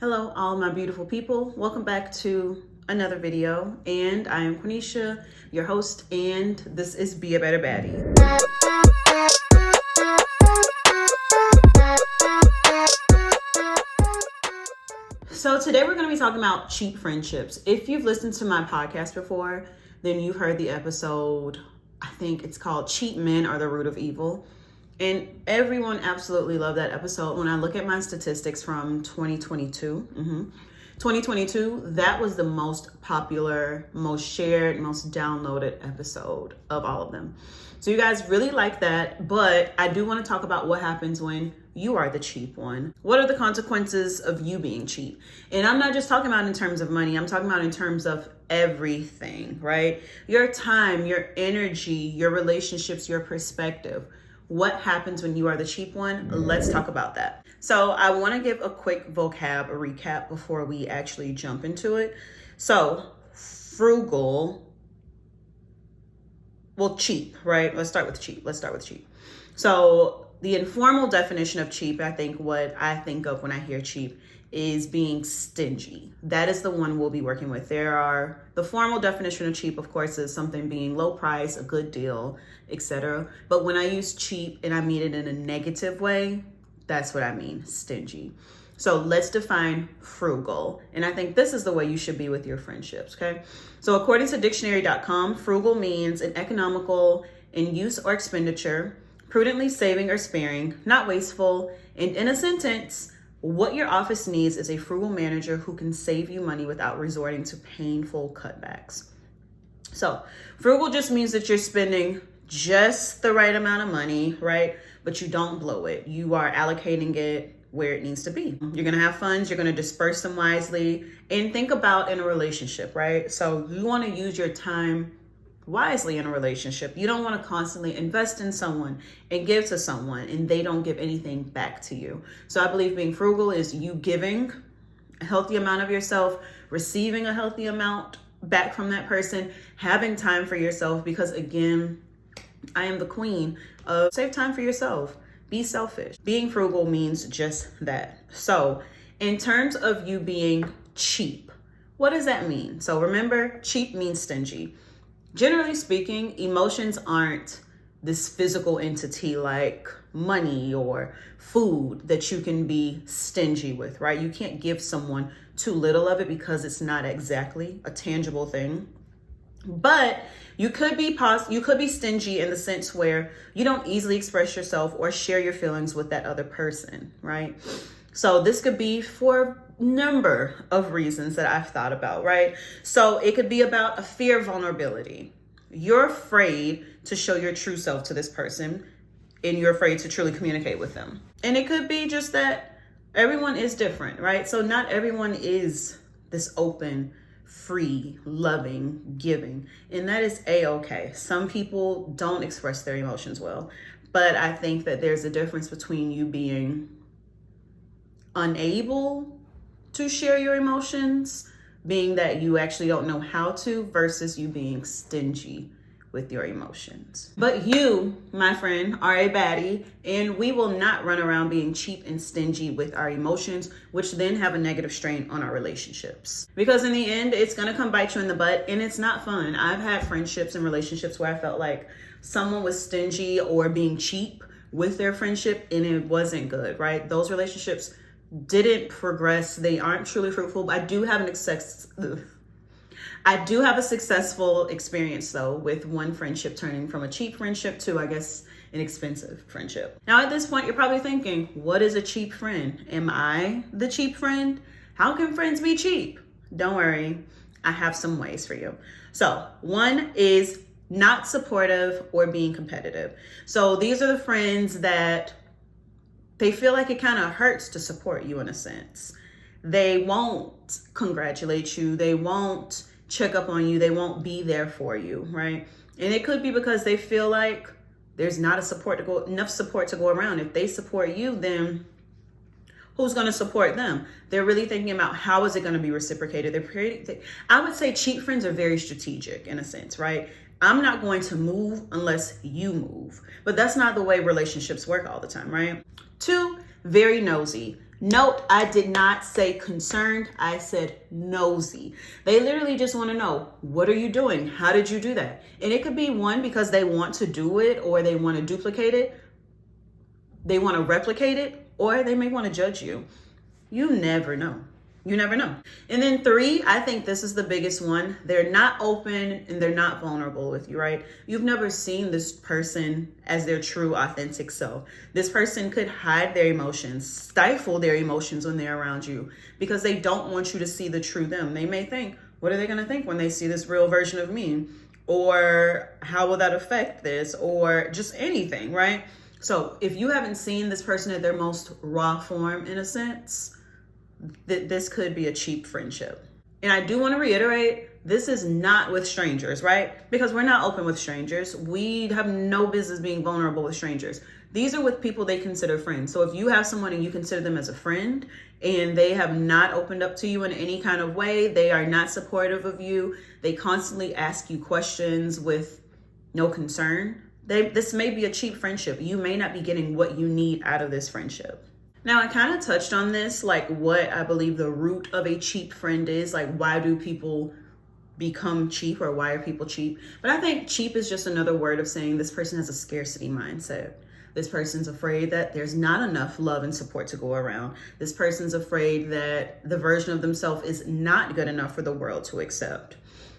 Hello, all my beautiful people. Welcome back to another video. And I am Quenisha, your host, and this is Be a Better Baddie. So today we're going to be talking about cheap friendships. If you've listened to my podcast before, then you've heard the episode, I think it's called Cheap Men Are the Root of Evil. And everyone absolutely loved that episode. When I look at my statistics from 2022, that was the most popular, most shared, most downloaded episode of all of them. So you guys really like that, but I do want to talk about what happens when you are the cheap one. What are the consequences of you being cheap? And I'm not just talking about in terms of money. I'm talking about in terms of everything, right? Your time, your energy, your relationships, your perspective. What happens when you are the cheap one? Let's talk about that. So I want to give a quick vocab recap before we actually jump into it. So frugal, well, cheap, right? Let's start with cheap. So the informal definition of cheap, I think what I think of when I hear cheap is being stingy. That is the one we'll be working with. The formal definition of cheap, of course, is something being low price, a good deal, etc. But when I use cheap and I mean it in a negative way, that's what I mean, stingy. So let's define frugal. And I think this is the way you should be with your friendships, okay? So according to dictionary.com, frugal means an economical in use or expenditure, prudently saving or sparing, not wasteful, and in a sentence, what your office needs is a frugal manager who can save you money without resorting to painful cutbacks. So frugal just means that you're spending just the right amount of money, right? But you don't blow it. You are allocating it where it needs to be. You're going to have funds. You're going to disperse them wisely. And think about in a relationship, right? So you want to use your time wisely in a relationship. You don't want to constantly invest in someone and give to someone and they don't give anything back to you. So I believe being frugal is you giving a healthy amount of yourself, receiving a healthy amount back from that person, having time for yourself, because again, I am the queen of save time for yourself. Be selfish. Being frugal means just that. So in terms of you being cheap, what does that mean? So remember, cheap means stingy. Generally speaking, emotions aren't this physical entity like money or food that you can be stingy with, right? You can't give someone too little of it because it's not exactly a tangible thing. But you could be stingy in the sense where you don't easily express yourself or share your feelings with that other person, right? So this could be for a number of reasons that I've thought about, right? So it could be about a fear of vulnerability. You're afraid to show your true self to this person and you're afraid to truly communicate with them. And it could be just that everyone is different, right? So not everyone is this open, free, loving, giving, and that is a-okay. Some people don't express their emotions well, but I think that there's a difference between you being unable to share your emotions, being that you actually don't know how to, versus you being stingy with your emotions. But you, my friend, are a baddie, and we will not run around being cheap and stingy with our emotions, which then have a negative strain on our relationships. Because in the end, it's gonna come bite you in the butt, and it's not fun. I've had friendships and relationships where I felt like someone was stingy or being cheap with their friendship, and it wasn't good, right? Those relationships didn't progress. They aren't truly fruitful. I do have a successful experience though with one friendship turning from a cheap friendship to, I guess, an expensive friendship. Now at this point, you're probably thinking, what is a cheap friend? Am I the cheap friend? How can friends be cheap? Don't worry, I have some ways for you. So one is not supportive or being competitive. So these are the friends that they feel like it kind of hurts to support you in a sense. They won't congratulate you. They won't check up on you. They won't be there for you, right? And it could be because they feel like there's not enough support to go around. If they support you, then who's going to support them? They're really thinking about how is it going to be reciprocated. I would say cheap friends are very strategic in a sense, right? I'm not going to move unless you move. But that's not the way relationships work all the time, right? 2, very nosy. Note, I did not say concerned. I said nosy. They literally just want to know, what are you doing? How did you do that? And it could be one, because they want to do it, or they want to duplicate it. They want to replicate it, or they may want to judge you. You never know. You never know. And then 3, I think this is the biggest one. They're not open and they're not vulnerable with you, right? You've never seen this person as their true, authentic self. This person could hide their emotions, stifle their emotions when they're around you, because they don't want you to see the true them. They may think, what are they going to think when they see this real version of me? Or how will that affect this? Or just anything, right? So if you haven't seen this person at their most raw form, in a sense, this could be a cheap friendship. And I do want to reiterate, this is not with strangers, right? Because we're not open with strangers. We have no business being vulnerable with strangers. These are with people they consider friends. So if you have someone and you consider them as a friend and they have not opened up to you in any kind of way, they are not supportive of you, they constantly ask you questions with no concern, this may be a cheap friendship. You may not be getting what you need out of this friendship. Now, I kind of touched on this, like what I believe the root of a cheap friend is. Like, why do people become cheap, or why are people cheap? But I think cheap is just another word of saying this person has a scarcity mindset. This person's afraid that there's not enough love and support to go around. This person's afraid that the version of themselves is not good enough for the world to accept.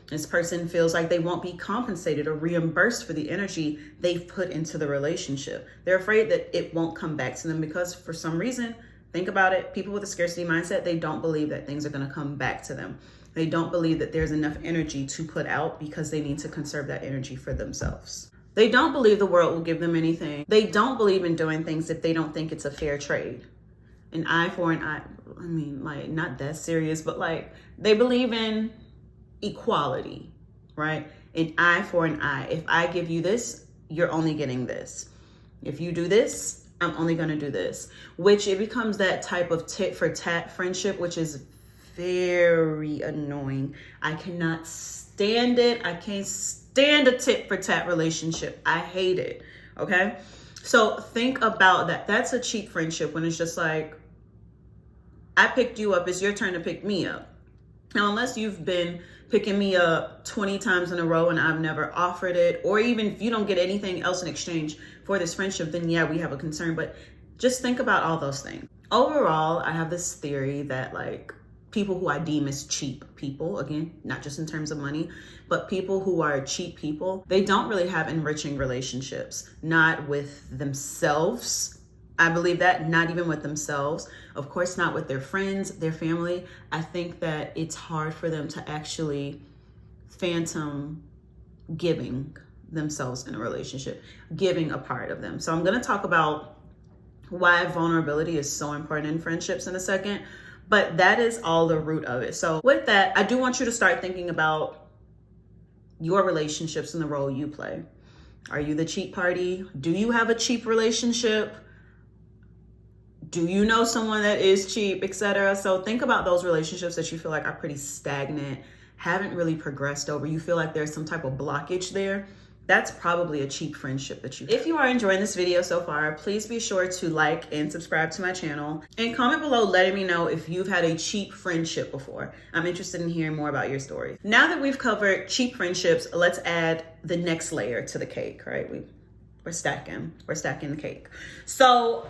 This person feels like they won't be compensated or reimbursed for the energy they've put into the relationship. They're afraid that it won't come back to them because for some reason, think about it, people with a scarcity mindset, they don't believe that things are going to come back to them. They don't believe that there's enough energy to put out because they need to conserve that energy for themselves. They don't believe the world will give them anything. They don't believe in doing things if they don't think it's a fair trade. An eye for an eye. I mean, like, not that serious, but like, they believe in equality, right? An eye for an eye. If I give you this, you're only getting this. If you do this, I'm only going to do this, which it becomes that type of tit for tat friendship, which is very annoying. I cannot stand it. I can't stand a tit for tat relationship. I hate it. Okay. So think about that. That's a cheap friendship when it's just like, I picked you up, it's your turn to pick me up. Now, unless you've been picking me up 20 times in a row and I've never offered it, or even if you don't get anything else in exchange for this friendship, then yeah, we have a concern. But just think about all those things. Overall, I have this theory that like people who I deem as cheap people, again, not just in terms of money, but people who are cheap people, they don't really have enriching relationships, not with themselves. I believe that, not even with themselves. Of course, not with their friends, their family. I think that it's hard for them to actually phantom giving themselves in a relationship, giving a part of them. So I'm going to talk about why vulnerability is so important in friendships in a second, but that is all the root of it. So with that, I do want you to start thinking about your relationships and the role you play. Are you the cheap party? Do you have a cheap relationship? Do you know someone that is cheap, etc.? So think about those relationships that you feel like are pretty stagnant, haven't really progressed over. You feel like there's some type of blockage there. That's probably a cheap friendship that you have. If you are enjoying this video so far, please be sure to like and subscribe to my channel and comment below letting me know if you've had a cheap friendship before. I'm interested in hearing more about your story. Now that we've covered cheap friendships, let's add the next layer to the cake, right? We're stacking the cake. So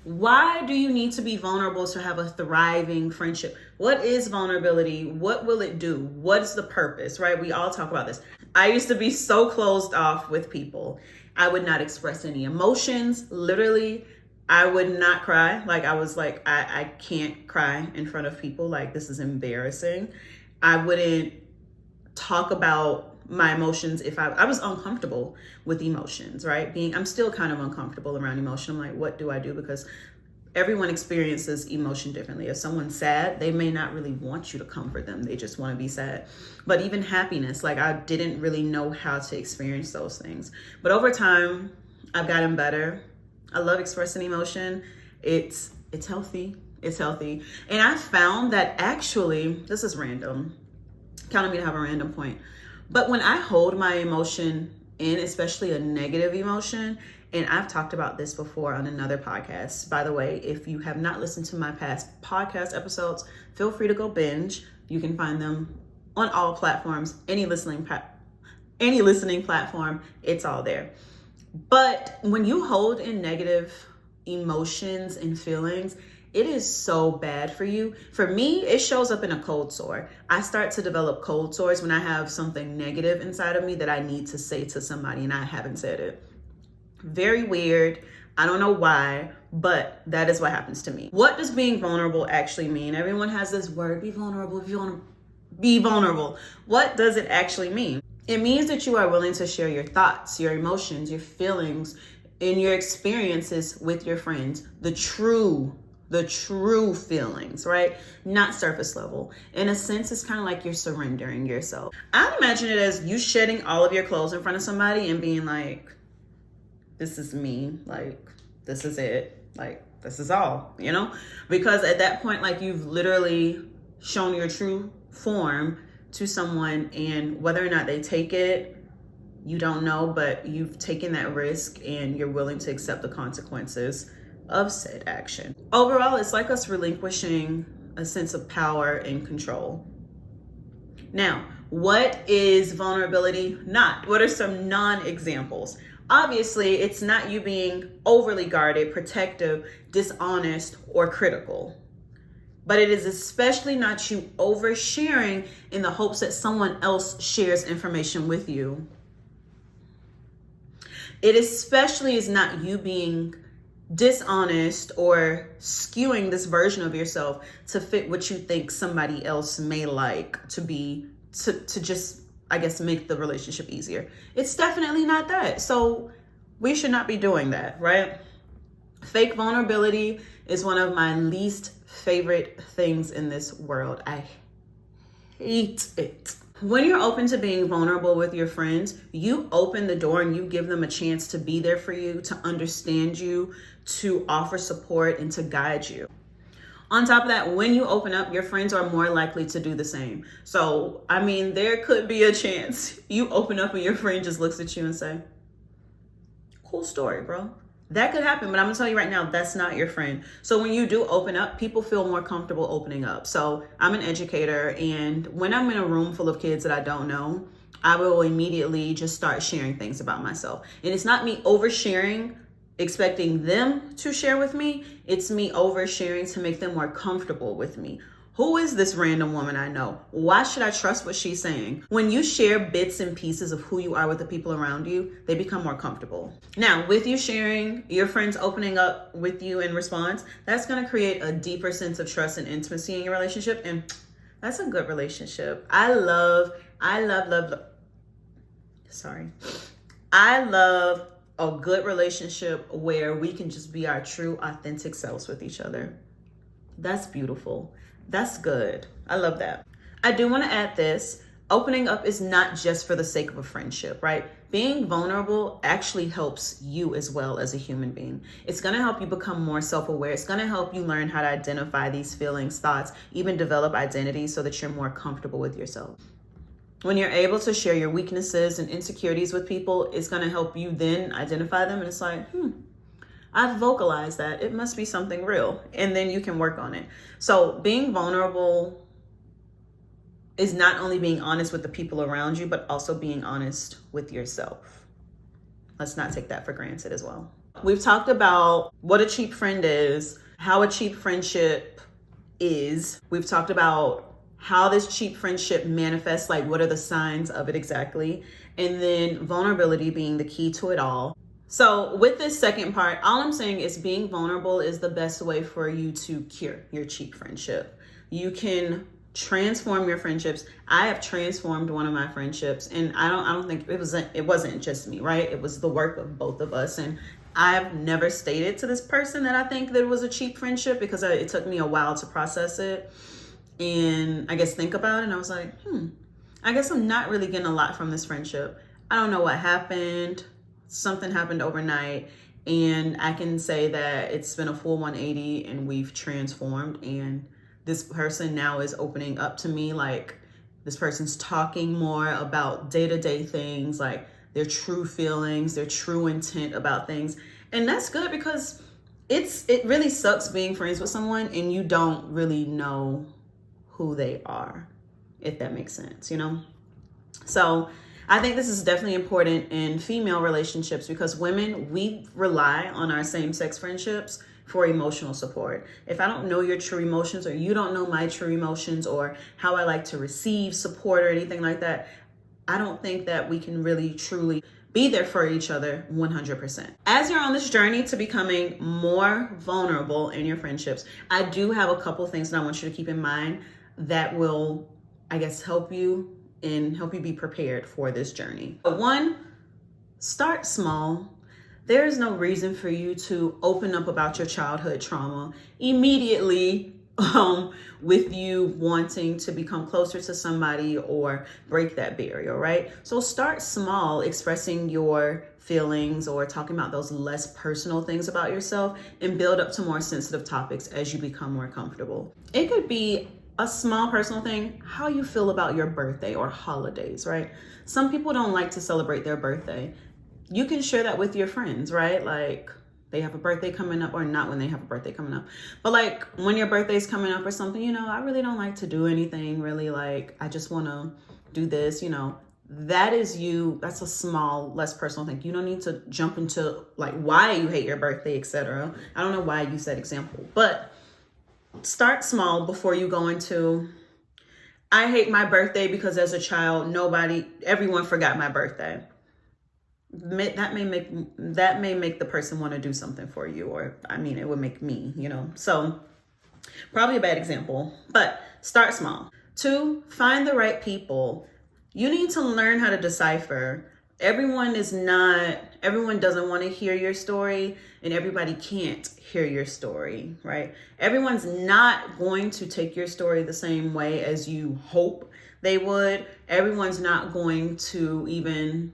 why do you need to be vulnerable to have a thriving friendship? What is vulnerability? What will it do? What's the purpose, right? We all talk about this. I used to be so closed off with people. I would not express any emotions. Literally, I would not cry. Like I was like, I can't cry in front of people. Like this is embarrassing. I wouldn't talk about my emotions if I was uncomfortable with emotions, right? I'm still kind of uncomfortable around emotion. I'm like, what do I do? Because everyone experiences emotion differently. If someone's sad, they may not really want you to comfort them. They just want to be sad. But even happiness, like I didn't really know how to experience those things. But over time, I've gotten better. I love expressing emotion. It's healthy. It's healthy. And I found that actually, this is random. Count on me to have a random point. But when I hold my emotion in, especially a negative emotion, and I've talked about this before on another podcast. By the way, if you have not listened to my past podcast episodes, feel free to go binge. You can find them on all platforms, any listening platform, it's all there. But when you hold in negative emotions and feelings, it is so bad for you. For me, it shows up in a cold sore. I start to develop cold sores when I have something negative inside of me that I need to say to somebody and I haven't said it. Very weird. I don't know why, but that is what happens to me. What does being vulnerable actually mean? Everyone has this word, be vulnerable, if you want to be vulnerable. What does it actually mean? It means that you are willing to share your thoughts, your emotions, your feelings, and your experiences with your friends. The true feelings, right? Not surface level. In a sense, it's kind of like you're surrendering yourself. I imagine it as you shedding all of your clothes in front of somebody and being like, this is me, like, this is it, like, this is all, you know? Because at that point, like, you've literally shown your true form to someone, and whether or not they take it, you don't know, but you've taken that risk and you're willing to accept the consequences of said action. Overall, it's like us relinquishing a sense of power and control. Now, what is vulnerability not? What are some non-examples? Obviously, it's not you being overly guarded, protective, dishonest, or critical. But it is especially not you oversharing in the hopes that someone else shares information with you. It especially is not you being dishonest or skewing this version of yourself to fit what you think somebody else may like to just, I guess, make the relationship easier. It's definitely not that. So we should not be doing that, right? Fake vulnerability is one of my least favorite things in this world. I hate it. When you're open to being vulnerable with your friends, you open the door and you give them a chance to be there for you, to understand you, to offer support, and to guide you. On top of that, when you open up, your friends are more likely to do the same. So, I mean, there could be a chance you open up and your friend just looks at you and say, cool story, bro. That could happen, but I'm gonna tell you right now, that's not your friend. So when you do open up, people feel more comfortable opening up. So I'm an educator, and when I'm in a room full of kids that I don't know, I will immediately just start sharing things about myself. And it's not me oversharing, expecting them to share with me. It's me oversharing to make them more comfortable with me. Who is this random woman I know? Why should I trust what she's saying? When you share bits and pieces of who you are with the people around you, they become more comfortable. Now, with you sharing, your friends opening up with you in response, that's going to create a deeper sense of trust and intimacy in your relationship. And that's a good relationship. I love a good relationship where we can just be our true, authentic selves with each other. That's beautiful. That's good. I love that. I do want to add this. Opening up is not just for the sake of a friendship, right? Being vulnerable actually helps you as well as a human being. It's going to help you become more self-aware. It's going to help you learn how to identify these feelings, thoughts, even develop identity so that you're more comfortable with yourself. When you're able to share your weaknesses and insecurities with people, it's going to help you then identify them. And it's like, I've vocalized that. It must be something real. And then you can work on it. So being vulnerable is not only being honest with the people around you, but also being honest with yourself. Let's not take that for granted as well. We've talked about what a cheap friend is, how a cheap friendship is. We've talked about how this cheap friendship manifests, like what are the signs of it exactly. And then vulnerability being the key to it all. So with this second part, all I'm saying is being vulnerable is the best way for you to cure your cheap friendship. You can transform your friendships. I have transformed one of my friendships, and I don't think it wasn't just me, right? It was the work of both of us. And I've never stated to this person that I think that it was a cheap friendship because it took me a while to process it and I guess think about it. And I was like, I guess I'm not really getting a lot from this friendship. I don't know what happened. Something happened overnight, and I can say that it's been a full 180 and we've transformed, and this person now is opening up to me. Like, this person's talking more about day-to-day things. Like, their true feelings, their true intent about things. And that's good, because it really sucks being friends with someone and you don't really know who they are, if that makes sense, you know? So I think this is definitely important in female relationships, because women, we rely on our same-sex friendships for emotional support. If I don't know your true emotions, or you don't know my true emotions, or how I like to receive support or anything like that, I don't think that we can really truly be there for each other 100%. As you're on this journey to becoming more vulnerable in your friendships, I do have a couple things that I want you to keep in mind that will, I guess, help you be prepared for this journey. One, start small. There is no reason for you to open up about your childhood trauma immediately with you wanting to become closer to somebody or break that barrier, right? So start small, expressing your feelings or talking about those less personal things about yourself, and build up to more sensitive topics as you become more comfortable. It could be a small personal thing, how you feel about your birthday or holidays, right? Some people don't like to celebrate their birthday. You can share that with your friends, right? Like, they have a birthday coming up, or not when they have a birthday coming up, but like when your birthday's coming up or something, you know, I really don't like to do anything really, like I just want to do this, you know. That is you. That's a small, less personal thing. You don't need to jump into like why you hate your birthday, etc. I don't know why you said example, but start small before you go into, I hate my birthday because as a child, everyone forgot my birthday. That may make the person want to do something for you, or I mean, it would make me, you know. So probably a bad example, but start small. Two, find the right people. You need to learn how to decipher. Everyone doesn't want to hear your story, and everybody can't hear your story, right? Everyone's not going to take your story the same way as you hope they would. Everyone's not going to even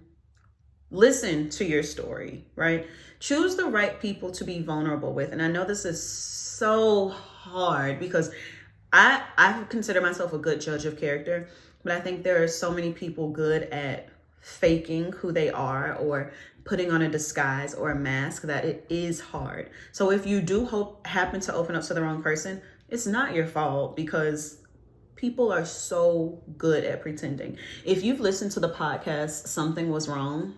listen to your story, right? Choose the right people to be vulnerable with. And I know this is so hard, because I consider myself a good judge of character, but I think there are so many people good at faking who they are or putting on a disguise or a mask that it is hard. So if you do happen to open up to the wrong person, it's not your fault, because people are so good at pretending. If you've listened to the podcast, Something Was Wrong,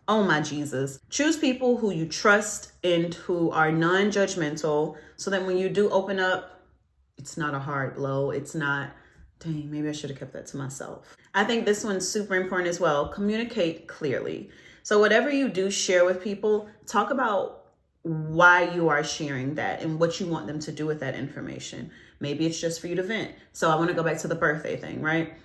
oh my Jesus. Choose people who you trust and who are non-judgmental, so that when you do open up, it's not a hard blow. It's not, dang, maybe I should have kept that to myself. I think this one's super important as well. Communicate clearly. So whatever you do share with people, talk about why you are sharing that and what you want them to do with that information. Maybe it's just for you to vent. So I want to go back to the birthday thing, right?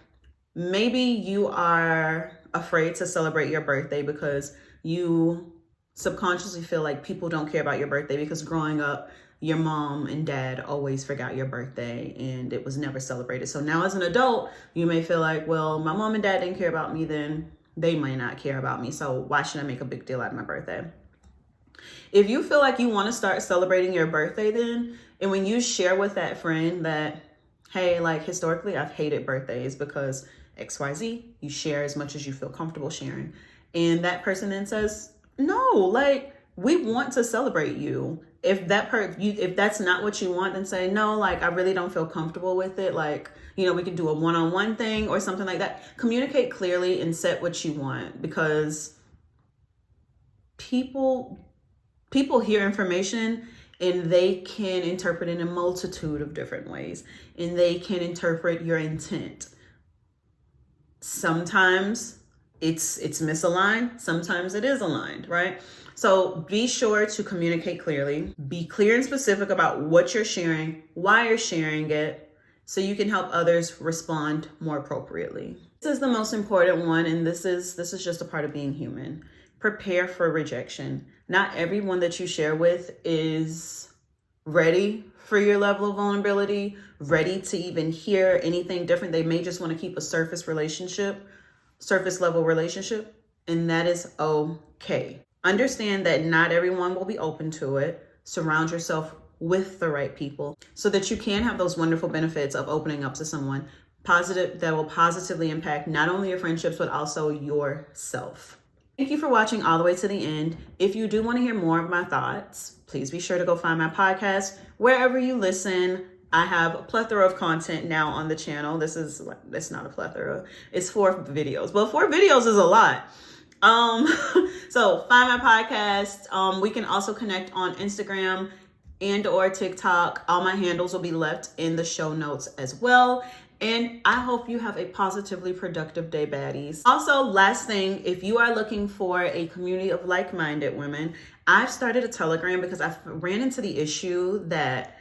Maybe you are afraid to celebrate your birthday because you subconsciously feel like people don't care about your birthday, because growing up, your mom and dad always forgot your birthday and it was never celebrated. So now as an adult, you may feel like, well, my mom and dad didn't care about me, then they might not care about me. So why should I make a big deal out of my birthday? If you feel like you want to start celebrating your birthday then, and when you share with that friend that, hey, like historically, I've hated birthdays because XYZ, you share as much as you feel comfortable sharing. And that person then says, no, like, we want to celebrate you. If that's not what you want, then say, no, like, I really don't feel comfortable with it. Like, you know, we can do a one-on-one thing or something like that. Communicate clearly and set what you want, because people hear information and they can interpret it in a multitude of different ways, and they can interpret your intent. Sometimes it's misaligned, sometimes it is aligned, right? So be sure to communicate clearly, be clear and specific about what you're sharing, why you're sharing it, so you can help others respond more appropriately. This is the most important one, and this is just a part of being human. Prepare for rejection. Not everyone that you share with is ready for your level of vulnerability, ready to even hear anything different. They may just want to keep a surface level relationship, and that is okay. Understand that not everyone will be open to it. Surround yourself with the right people so that you can have those wonderful benefits of opening up to someone positive that will positively impact not only your friendships, but also yourself. Thank you for watching all the way to the end. If you do want to hear more of my thoughts, please be sure to go find my podcast wherever you listen. I have a plethora of content now on the channel. It's not a plethora. It's 4 videos. But 4 videos is a lot. So find my podcast. We can also connect on Instagram and or TikTok. All my handles will be left in the show notes as well. And I hope you have a positively productive day, baddies. Also, last thing, if you are looking for a community of like-minded women, I've started a Telegram because I've ran into the issue that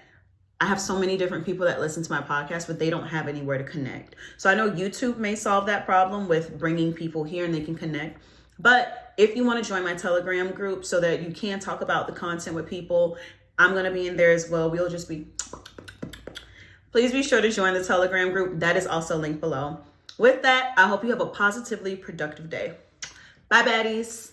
I have so many different people that listen to my podcast, but they don't have anywhere to connect. So I know YouTube may solve that problem with bringing people here and they can connect. But if you want to join my Telegram group so that you can talk about the content with people, I'm going to be in there as well. We'll just be... Please be sure to join the Telegram group. That is also linked below. With that, I hope you have a positively productive day. Bye, baddies.